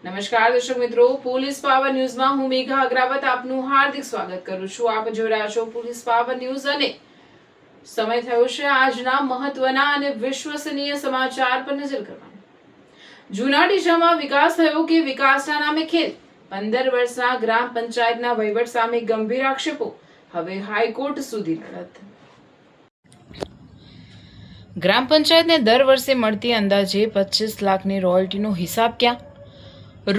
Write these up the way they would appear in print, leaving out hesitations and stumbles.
નમસ્કાર દર્શક મિત્રો, પોલીસ પાવર ન્યૂઝમાં હું મેઘા અગ્રાવત આપનું હાર્દિક સ્વાગત કરું છું. આપ જોઈ રહ્યા છો પોલીસ પાવર ન્યૂઝ અને સમય થયો છે આજના મહત્વના અને વિશ્વસનીય સમાચાર પર નજર કરવાનો. જૂના ડીસામાં વિકાસ થયો કે વિકાસના નામે ખેલ. 15 વર્ષના ગ્રામ પંચાયતના વહીવટ સામે ગંભીર આક્ષેપો. હવે હાઈકોર્ટ સુધી લડત. ગ્રામ પંચાયતને દર વર્ષે મળતી અંદાજે 25 લાખની રોયલ્ટીનો હિસાબ ક્યાં?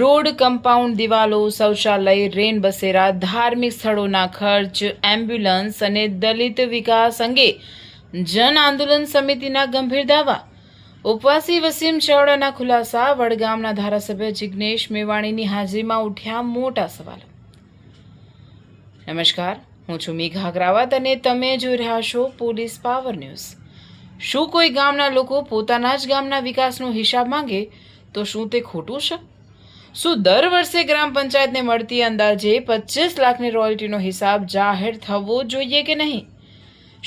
રોડ, કમ્પાઉન્ડ, દિવાલો, શૌચાલય, રેન બસેરા, ધાર્મિક સ્થળોના ખર્ચ, એમ્બ્યુલન્સ અને દલિત વિકાસ અંગે જન આંદોલન સમિતિના ગંભીર દાવા. ઉપવાસી વસીમ ચાવડાના ખુલાસા. વડગામના ધારાસભ્ય જિગ્નેશ મેવાણીની હાજરીમાં ઉઠ્યા મોટા સવાલો. નમસ્કાર, હું છું મેઘા અગ્રાવત અને તમે જોઈ રહ્યા છો પોલીસ પાવર ન્યૂઝ. શું કોઈ ગામના લોકો પોતાના જ ગામના વિકાસનો હિસાબ માંગે તો શું તે ખોટું છે? શું દર વર્ષે ગ્રામ પંચાયતને મળતી અંદાજે 25 લાખની રોયલ્ટીનો હિસાબ જાહેર થવો જોઈએ કે નહીં?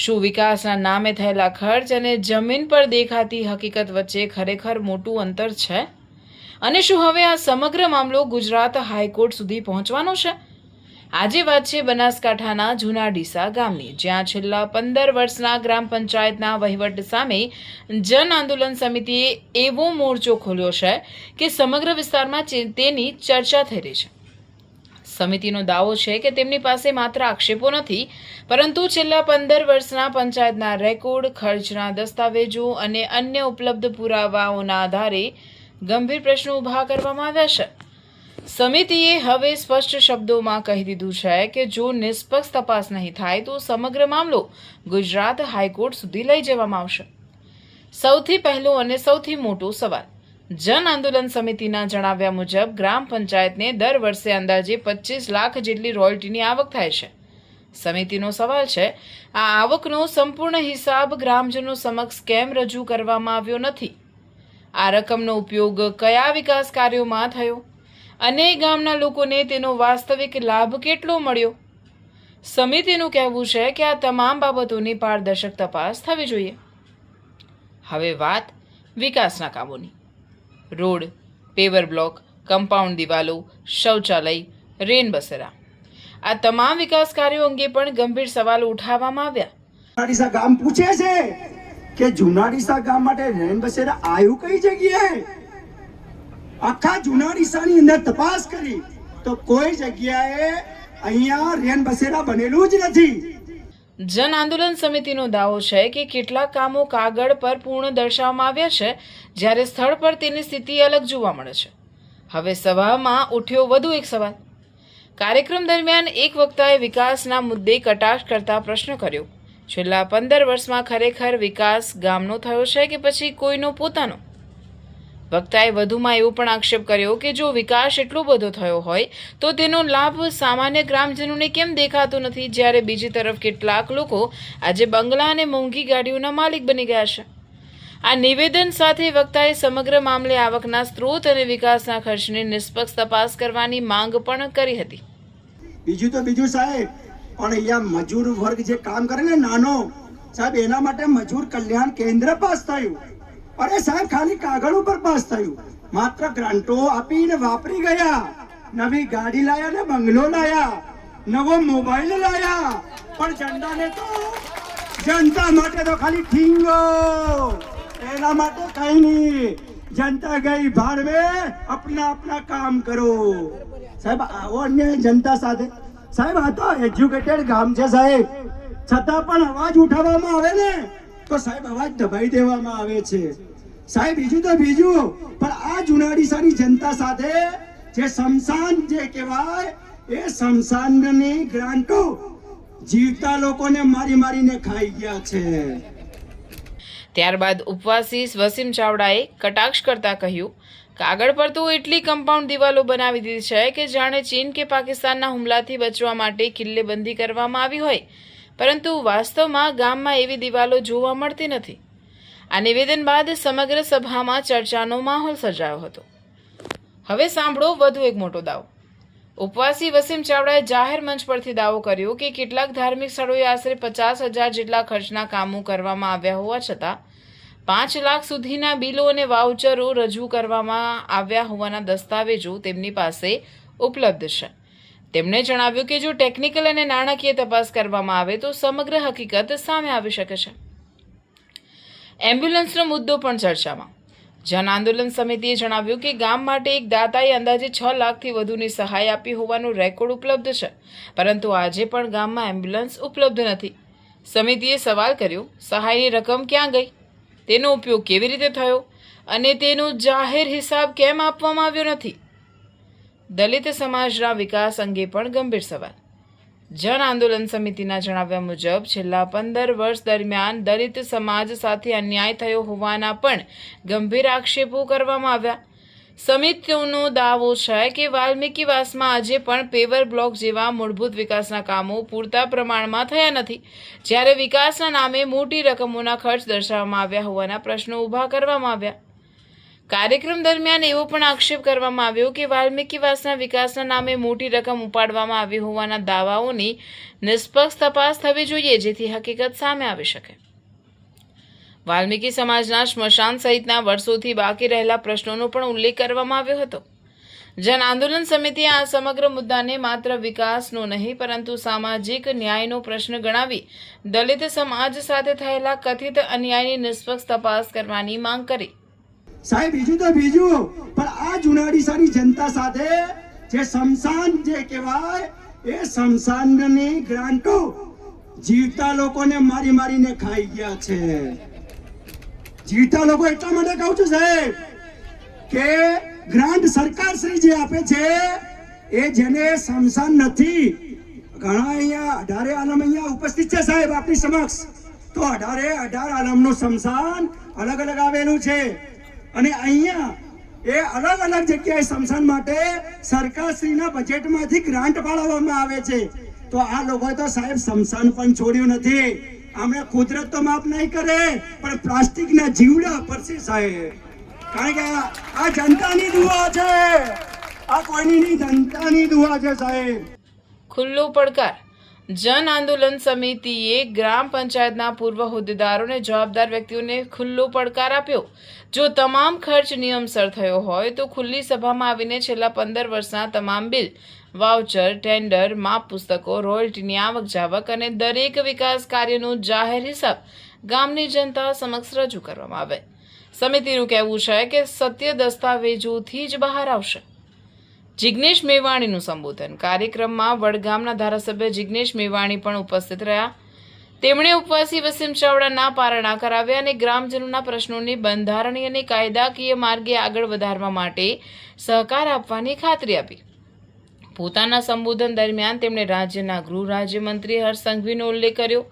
શું વિકાસના નામે થયેલા ખર્ચ અને જમીન પર દેખાતી હકીકત વચ્ચે ખરેખર મોટું અંતર છે? અને શું હવે આ સમગ્ર મામલો ગુજરાત હાઈકોર્ટ સુધી પહોંચવાનો છે? આજે વાત છે બનાસકાંઠાના જૂના ડીસા ગામની, જ્યાં છેલ્લા 15 વર્ષના ગ્રામ પંચાયતના વહીવટ સામે જન આંદોલન સમિતિએ એવો મોરચો ખોલ્યો છે કે સમગ્ર વિસ્તારમાં તેની ચર્ચા થઈ રહી છે. સમિતિનો દાવો છે કે તેમની પાસે માત્ર આક્ષેપો નથી, પરંતુ છેલ્લા 15 વર્ષના પંચાયતના રેકોર્ડ, ખર્ચના દસ્તાવેજો અને અન્ય ઉપલબ્ધ પુરાવાઓના આધારે ગંભીર પ્રશ્નો ઊભા કરવામાં આવ્યા છે. સમિતિએ હવે સ્પષ્ટ શબ્દોમાં કહી દીધું છે કે જો નિષ્પક્ષ તપાસ નહીં થાય તો સમગ્ર મામલો ગુજરાત હાઈકોર્ટ સુધી લઈ જવામાં આવશે. સૌથી પહેલો અને સૌથી મોટો સવાલ. જન આંદોલન સમિતિના જણાવ્યા મુજબ ગ્રામ પંચાયતને દર વર્ષે અંદાજે 25 લાખ જેટલી રોયલ્ટીની આવક થાય છે. સમિતિનો સવાલ છે, આ આવકનો સંપૂર્ણ હિસાબ ગ્રામજનો સમક્ષ કેમ રજૂ કરવામાં આવ્યો નથી? આ રકમનો ઉપયોગ કયા વિકાસ કાર્યોમાં થયો અને ગામના લોકોને તેનો વાસ્તવિક લાભ કેટલો મળ્યો? સમિતિનું કહેવું છે કે આ તમામ બાબતોની પારદર્શક તપાસ થવી જોઈએ. હવે વાત વિકાસના કામોની. રોડ, પેવર બ્લોક, કમ્પાઉન્ડ દિવાલો, શૌચાલય, રેન બસેરા, આ તમામ વિકાસ કાર્યો અંગે પણ ગંભીર સવાલો ઉઠાવવામાં આવ્યા. જુનાડીસા ગામ પૂછે છે કે જુનાડીસા ગામ માટે રેન બસેરા આવ્યું કઈ જગ્યાએ? આખા જુનાડીસાની અંદર તપાસ કરી તો કોઈ જગ્યાએ અહીંયા રેન બસેરા બનેલું જ નથી. જન આંદોલન સમિતિનો દાવો છે કે કેટલાક કામો કાગળ પર પૂર્ણ દર્શાવવામાં આવ્યા છે, જ્યારે સ્થળ પર તેની સ્થિતિ અલગ જોવા મળે છે. હવે સભામાં ઉઠ્યો વધુ એક સવાલ. કાર્યક્રમ દરમિયાન એક વક્તાએ વિકાસના મુદ્દે કટાક્ષ કરતા પ્રશ્ન કર્યો, છેલ્લા 15 વર્ષમાં ખરેખર વિકાસ ગામનો થયો છે કે પછી કોઈનો પોતાનો? વક્તાએ વધુમાં એવો પણ આક્ષેપ કર્યો કે જો વિકાસ એટલો બધો થયો હોય તો તેનો લાભ સામાન્ય ગ્રામજનોને કેમ દેખાતો નથી, જ્યારે બીજી તરફ કેટલાક લોકો આજે બંગલા અને મોંઘી ગાડીઓના માલિક બની ગયા છે. આ નિવેદન સાથે વક્તાએ સમગ્ર મામલે આવકના સ્ત્રોત અને વિકાસના ખર્ચની નિષ્પક્ષ તપાસ કરવાની માંગ પણ કરી હતી. બીજું સાહેબ, પણ અહીંયા મજૂર વર્ગ જે કામ કરે ને નાનો સાહેબ, એના માટે મજૂર કલ્યાણ કેન્દ્ર પાસ થયું. અરે સાહેબ, ખાલી કાગળ ઉપર પાસ થયું, માત્ર ગ્રાન્ટો આપીને વાપરી ગયા. નવી ગાડી લાયા ને બંગલો લાયા, નવો મોબાઈલ લાયા, પણ જનતાને તો જનતા માટે તો ખાલી ઠીંગો, એના માટે કઈ નહીં. જનતા ગઈ ભાડ में अपना काम કરો. સાહેબ, આવો અન્યાય જનતા સાથે સાહેબ, આ તો એજ્યુકેટેડ ગામ છે સાહેબ, છતાં પણ અવાજ ઉઠાવવામાં આવે ને તો સાહેબ અવાજ દબાઈ દેવામાં આવે છે. સાહેબ, બીજું પણ આ જુનાડીસાની જનતા સાથે જે શમશાન જે કહેવાય એ શમશાનની ગ્રાન્ટો જીવતા લોકોને મારીને ખાઈ ગયા છે. ત્યારબાદ ઉપવાસી વસીમ ચાવડાએ કટાક્ષ કરતા કહ્યું, કાગળ પર તો એટલી કમ્પાઉન્ડ દિવાલો બનાવી દીધી છે કે જાણે ચીન કે પાકિસ્તાનના હુમલાથી બચવા માટે કિલ્લેબંધી કરવામાં આવી હોય, પરંતુ વાસ્તવમાં ગામમાં એવી દિવાલો જોવા મળતી નથી. આ નિવેદન બાદ સમગ્ર સભામાં ચર્ચાનો માહોલ સર્જાયો હતો. હવે સાંભળો વધુ એક મોટો દાવો. ઉપવાસી વસીમ ચાવડાએ જાહેર મંચ પરથી દાવો કર્યો કે કેટલાક ધાર્મિક સ્થળોએ આશરે 50,000 જેટલા ખર્ચના કામો કરવામાં આવ્યા હોવા છતાં 5 લાખ સુધીના બિલો અને વાઉચરો રજૂ કરવામાં આવ્યા હોવાના દસ્તાવેજો તેમની પાસે ઉપલબ્ધ છે. તેમણે જણાવ્યું કે જો ટેકનિકલ અને નાણાકીય તપાસ કરવામાં આવે તો સમગ્ર હકીકત સામે આવી શકે છે. એમ્બ્યુલન્સનો મુદ્દો પણ ચર્ચામાં. જન આંદોલન સમિતિએ જણાવ્યું કે ગામ માટે એક દાતાએ અંદાજે 6 લાખથી વધુની સહાય આપી હોવાનો રેકોર્ડ ઉપલબ્ધ છે, પરંતુ આજે પણ ગામમાં એમ્બ્યુલન્સ ઉપલબ્ધ નથી. સમિતિએ સવાલ કર્યો, સહાયની રકમ ક્યાં ગઈ, તેનો ઉપયોગ કેવી રીતે થયો અને તેનો જાહેર હિસાબ કેમ આપવામાં આવ્યો નથી. દલિત સમાજના વિકાસ અંગે પણ ગંભીર સવાલ. જન આંદોલન સમિતિના જણાવ્યા મુજબ છેલ્લા 15 વર્ષ દરમિયાન દલિત સમાજ સાથે અન્યાય થયો હોવાના પણ ગંભીર આક્ષેપો કરવામાં આવ્યા. સમિતિનો દાવો છે કે વાલ્મીકીવાસમાં આજે પણ પેવર બ્લોક જેવા મૂળભૂત વિકાસના કામો પૂરતા પ્રમાણમાં થયા નથી, જ્યારે વિકાસના નામે મોટી રકમોના ખર્ચ દર્શાવવામાં આવ્યા હોવાના પ્રશ્નો ઊભા કરવામાં આવ્યા. કાર્યક્રમ દરમિયાન એવો પણ આક્ષેપ કરવામાં આવ્યો કે વાલ્મીકીવાસના વિકાસના નામે મોટી રકમ ઉપાડવામાં આવી હોવાના દાવાઓની નિષ્પક્ષ તપાસ થવી જોઈએ, જેથી હકીકત સામે આવી શકે. વાલ્મીકી સમાજના સ્મશાન સહિતના વર્ષોથી બાકી રહેલા પ્રશ્નોનો પણ ઉલ્લેખ કરવામાં આવ્યો હતો. જન આંદોલન સમિતિએ આ સમગ્ર મુદ્દાને માત્ર વિકાસનો નહીં પરંતુ સામાજિક ન્યાયનો પ્રશ્ન ગણાવી દલિત સમાજ સાથે થયેલા કથિત અન્યાયની નિષ્પક્ષ તપાસ કરવાની માંગ કરી. સાહેબ બીજું તો બીજું, પણ આ જુનાડીસાની જનતા સાથે જે સ્મશાન જે કહેવાય એ સ્મશાનની ગ્રાન્ટો જીવતા લોકોને મારી મારીને ખાઈ ગયા છે. જીવતા લોકો એટલા માટે કહું છું સાહેબ કે ગ્રાન્ટ સરકાર શ્રી જે આપે છે એ જેને સ્મશાન નથી, ઘણા અહીંયા 18 આલમ અહીંયા ઉપસ્થિત છે સાહેબ આપની સમક્ષ, તો 18 આલમનું સ્મશાન અલગ અલગ આવેલું છે અને અહીંયા એ અલગ અલગ જગ્યાએ સ્મશાન માટે સરકારશ્રીના બજેટમાંથી ગ્રાન્ટ ફાળવવામાં આવે છે. તો આ લોકોએ તો સાહેબ સ્મશાન પણ છોડ્યું નથી. આમણે કુદરત તો માફ નહીં કરે પણ પ્લાસ્ટિકના જીવડા પડશે સાહેબ, કારણ કે આ જનતાની દુઆ છે, આ કોઈની નહીં, જનતાની દુઆ છે સાહેબ. ખુલ્લો પડકાર. જન આંદોલન સમિતિએ ગ્રામ પંચાયતના પૂર્વ હોદ્દેદારોને જવાબદાર વ્યક્તિઓને ખુલ્લો પડકાર આપ્યો. જો તમામ ખર્ચ નિયમસર થયો હોય તો ખુલ્લી સભામાં આવીને છેલ્લા 15 વર્ષના તમામ બિલ, વાઉચર, ટેન્ડર, માપ પુસ્તકો, રોયલ્ટીની આવક જાવક અને દરેક વિકાસ કાર્યનો જાહેર હિસાબ ગામની જનતા સમક્ષ રજૂ કરવામાં આવે. સમિતિનું કહેવું છે કે સત્ય દસ્તાવેજોથી જ બહાર આવશે. જિગ્નેશ મેવાણીનું સંબોધન. કાર્યક્રમમાં વડગામના ધારાસભ્ય જિગ્નેશ મેવાણી પણ ઉપસ્થિત રહ્યા. તેમણે ઉપવાસી વસીમ ચાવડાના પારણા કરાવ્યા અને ગ્રામજનોના પ્રશ્નોને બંધારણીય અને કાયદાકીય માર્ગે આગળ વધારવા માટે સહકાર આપવાની ખાતરી આપી. પોતાના સંબોધન દરમિયાન તેમણે રાજ્યના ગૃહ રાજ્યમંત્રી હર્ષ સંઘવીનો ઉલ્લેખ કર્યો.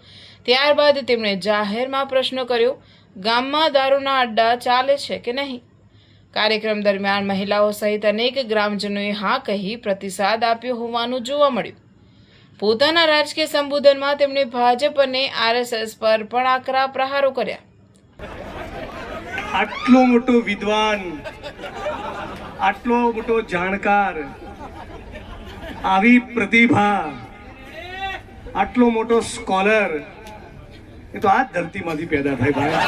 ત્યારબાદ તેમણે જાહેરમાં પ્રશ્ન કર્યો, ગામમાં દારૂના અડ્ડા ચાલે છે કે નહીં. કાર્યક્રમ દરમિયાન મહિલાઓ સહિત અનેક ગ્રામજનોએ હા કહી પ્રતિસાદ આપ્યો હોવાનું જોવા મળ્યું. પોતાના રાજકીય સંબોધનમાં તેમણે ભાજપ અને આરએસએસ પર પણ આકરા પ્રહારો કર્યા. આટલો મોટો વિદ્વાન, આટલો મોટો જાણકાર, આવી પ્રતિભા, આટલો મોટો સ્કોલર એ તો આ ધરતીમાંથી પેદા થાય ભાઈ.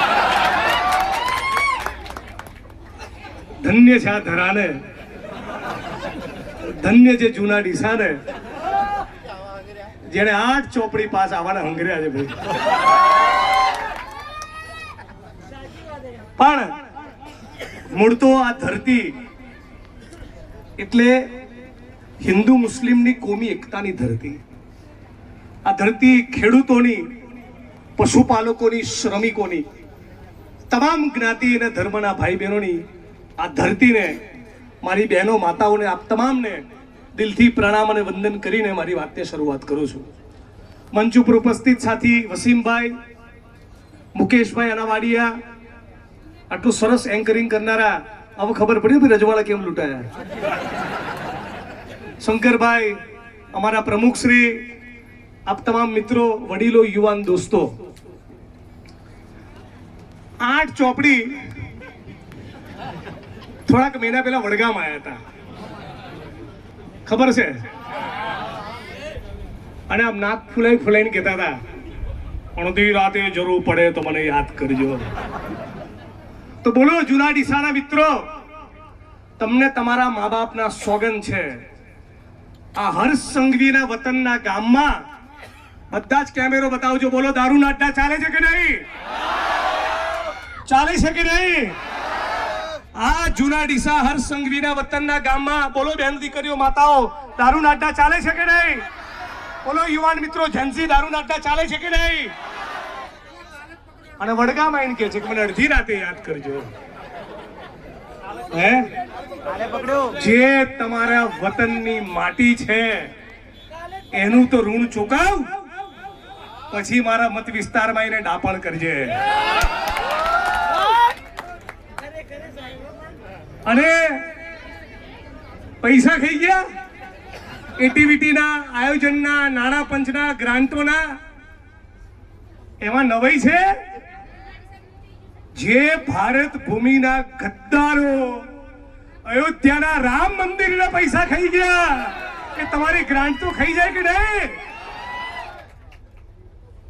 ધન્ય છે આ ધરાને, ધન્ય છે જૂના ડીસાને, જેને 8 ચોપડી પાસ આવવાના હંગર્યા છે ભાઈ. પણ મૂળ તો આ ધરતી એટલે હિન્દુ મુસ્લિમની કોમી એકતાની ધરતી. આ ધરતી ખેડૂતોની, પશુપાલકોની, શ્રમિકોની, તમામ જ્ઞાતિ અને ધર્મના ભાઈ બહેનોની આ ધરતીને, મારી બહેનો માતાઓને, આપ તમામને દિલથી પ્રણામ અને વંદન કરીને મારી વાતને શરૂઆત કરું છું. મંચ ઉપર ઉપસ્થિત સાથી વસીમભાઈ, મુકેશભાઈ અનાવાડિયા, આટલું સરસ એન્કરિંગ કરનારા, હવે ખબર પડી ભાઈ રજવાડા કેમ લૂંટાયા. શંકરભાઈ, અમારા પ્રમુખ શ્રી, આપ તમામ મિત્રો, વડીલો, યુવાન દોસ્તો, 8 ચોપડી થોડાક મહિના પહેલા વડગામ આવ્યા હતા, ખબર છે? અને આમ નાક ફૂલાઈને કહેતા હતા, અડધી રાતે જરૂર પડે તો મને યાદ કરજો. તો બોલો જૂના ડીસાના મિત્રો, તમને તમારા મા બાપના સોગંદ છે, આ હર્ષ સંઘવીના વતનના ગામમાં બધા જ કેમેરો બતાવજો, બોલો દારૂના અડ્ડા ચાલે છે કે નહીં? ચાલે છે કે નહીં? આ જૂના ડીસા હર્ષ સંઘવીના વતનના ગામમાં બોલો બહેન દીકરીઓ માતાઓ, દારૂના અડ્ડા ચાલે છે કે નહીં? બોલો યુવાન મિત્રો, જેન્સી દારૂના અડ્ડા ચાલે છે કે નહીં? અને વડગામાં એમ કે છે કે મને અડધી રાતે યાદ કરજો. હે જે તમારા વતનની માટી છે એનું તો ઋણ ચૂકવ, પછી મારા મત વિસ્તારમાં એને ડાપણ કરજે. અને પૈસા ખાઈ ગયા એટીવીટીના આયોજનના, નાણાં પંચના, ગ્રાન્ટોના, એમાં નવાઈ છે જે ભારત ભૂમિના ગદ્દારો અયોધ્યાના રામ મંદિરના પૈસા ખાઈ ગયા, એ તમારી ગ્રાન્ટ તો ખાઈ જાય કે નહીં?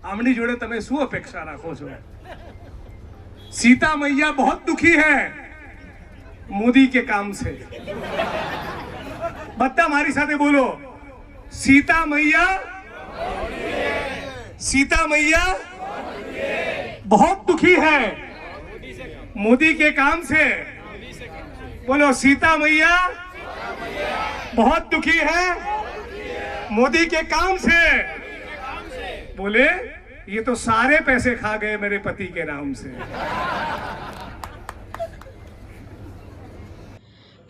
આમની જોડે તમે શું અપેક્ષા રાખો છો? सीता मैया बहुत दुखी है मोदी के काम से. બધા મારી સાથે બોલો, सीता मैया बहुत दुखी है मोदी के काम से. बोलो सीता मैया बहुत दुखी है मोदी के काम से. बोले ये तो सारे पैसे खा गए मेरे पति के नाम से.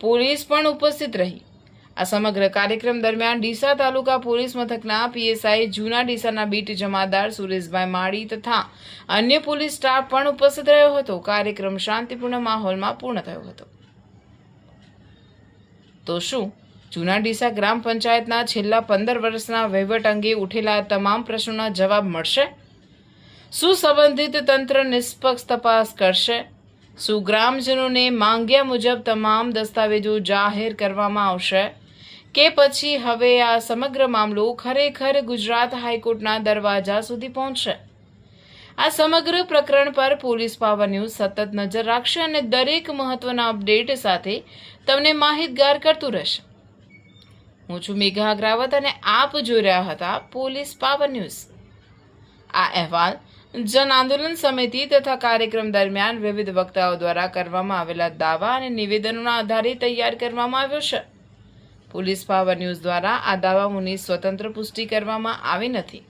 પોલીસ પણ ઉપસ્થિત રહી. આ સમગ્ર કાર્યક્રમ દરમિયાન ડીસા તાલુકા પોલીસ મથકના પીએસઆઈ જૂના ડીસાના બીટ જમાદાર સુરેશભાઈ માળી તથા અન્ય પોલીસ સ્ટાફ પણ ઉપસ્થિત રહ્યો હતો. કાર્યક્રમ શાંતિપૂર્ણ માહોલમાં પૂર્ણ થયો હતો. તો શું જૂના ડીસા ગ્રામ પંચાયતના છેલ્લા 15 વર્ષના વહીવટ અંગે ઉઠેલા તમામ પ્રશ્નોના જવાબ મળશે? શું સંબંધિત તંત્ર નિષ્પક્ષ તપાસ કરશે? શું ગ્રામજનોને માંગ્યા મુજબ તમામ દસ્તાવેજો જાહેર કરવામાં આવશે કે પછી હવે આ સમગ્ર મામલો ખરેખર ગુજરાત હાઈકોર્ટના દરવાજા સુધી પહોંચશે? આ સમગ્ર પ્રકરણ પર પોલીસ પાવર ન્યૂઝ સતત નજર રાખશે અને દરેક મહત્વના અપડેટ સાથે તમને માહિતગાર કરતું રહેશે. હું છું મેઘા અગ્રાવત અને આપ જોઈ રહ્યા હતા પોલીસ પાવર ન્યૂઝ. આ અહેવાલ જન આંદોલન સમિતિ તથા કાર્યક્રમ દરમિયાન વિવિધ વક્તાઓ દ્વારા કરવામાં આવેલા દાવા અને નિવેદનોના આધારે તૈયાર કરવામાં આવ્યો છે. પોલીસ પાવર ન્યૂઝ દ્વારા આ દાવાઓની સ્વતંત્ર પુષ્ટિ કરવામાં આવી નથી.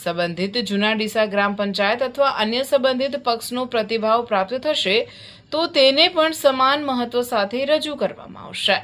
સંબંધિત જૂના ડીસા ગ્રામ પંચાયત અથવા અન્ય સંબંધિત પક્ષનો પ્રતિભાવ પ્રાપ્ત થશે તો તેને પણ સમાન મહત્વ સાથે રજૂ કરવામાં આવશે.